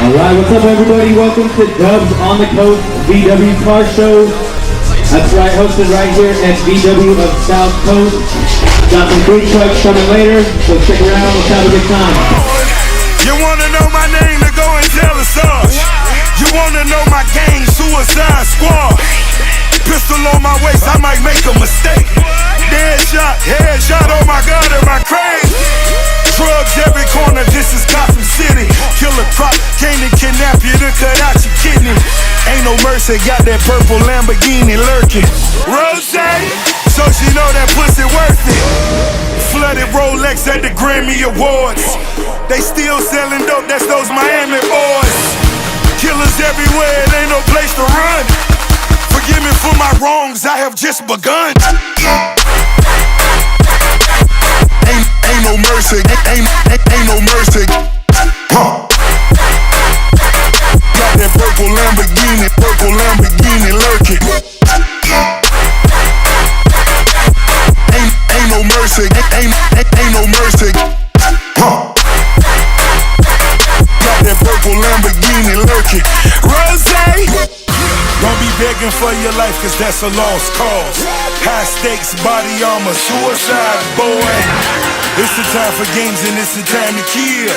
Alright, what's up everybody? Welcome to Dubs on the Coast VW Car Show. That's right, hosted right here at VW of South Coast. Got some food trucks coming later, so stick around, let's have a good time. You wanna know my name, then go and tell us us. You wanna know my gang, Suicide Squad. Pistol on my waist, I might make a mistake. Headshot, oh my God, am I crazy? Drugs every corner, this is Gotham City. Killer crop, came to kidnap you to cut out your kidney. Ain't no mercy, got that purple Lamborghini lurking. Rose, so she know that pussy worth it. Flooded Rolex at the Grammy Awards. They still selling dope, that's those Miami boys. Killers everywhere, it ain't no place to run. Forgive me for my wrongs, I have just begun. Ain't no mercy, ain't no mercy. Got that purple Lamborghini lurking. Ain't no mercy, ain't no mercy. Got that purple Lamborghini lurking. Rose, don't be begging for your life, cause that's a lost cause. High stakes, body armor, suicide, boy. It's the time for games and it's the time to kill.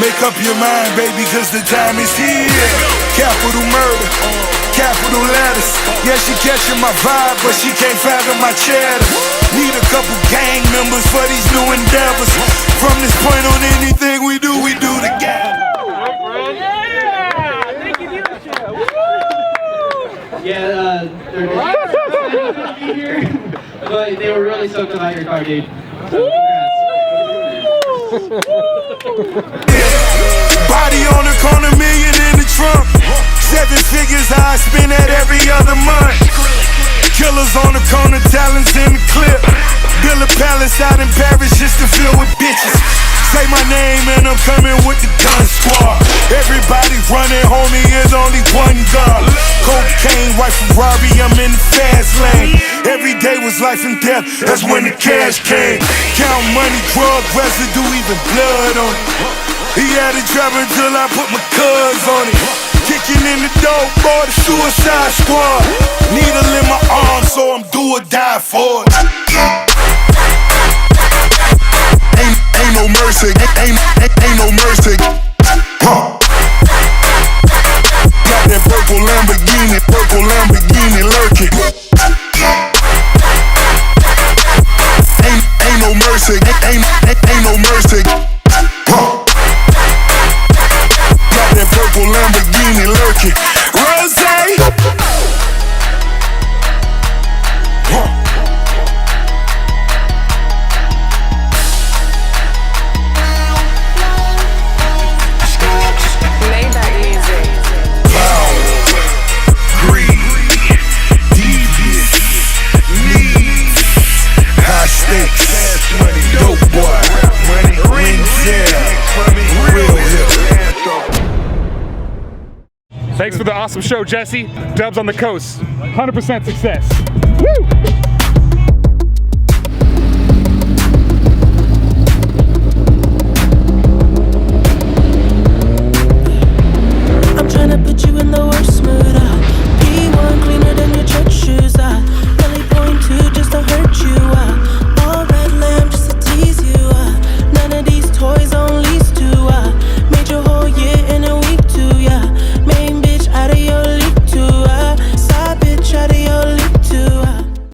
Make up your mind, baby, cause the time is here. Capital murder, capital letters. Yeah, she catching my vibe, but she can't fathom my cheddar. Need a couple gang members for these new endeavors. From this point on, anything we do together. Yeah, they're gonna be here, but they were really stoked about your car, dude. So, Body on the corner, million in the trunk. 7 figures, I spend that every other month. Killers on the corner, talents in the clip. Build a palace out in Paris just to fill with bitches. Say my name and I'm coming with the gun squad. Everybody running, homie, is only one gun. Cocaine, white Ferrari, I'm in the fast lane. Every day was life and death, that's when the cash came. Count money, drug residue, even blood on it. He had it driving till I put my cuz on it. Kicking in the door, boy, the Suicide Squad. Needle in my arm, so I'm do or die for it. Ain't no mercy, ain't no mercy. Got that purple Lamborghini lurking. Ain't no mercy, ain't no mercy. Got that purple Lamborghini lurking. Rose. Thanks for the awesome show, Jesse. Dubs on the Coast. 100% success. Woo!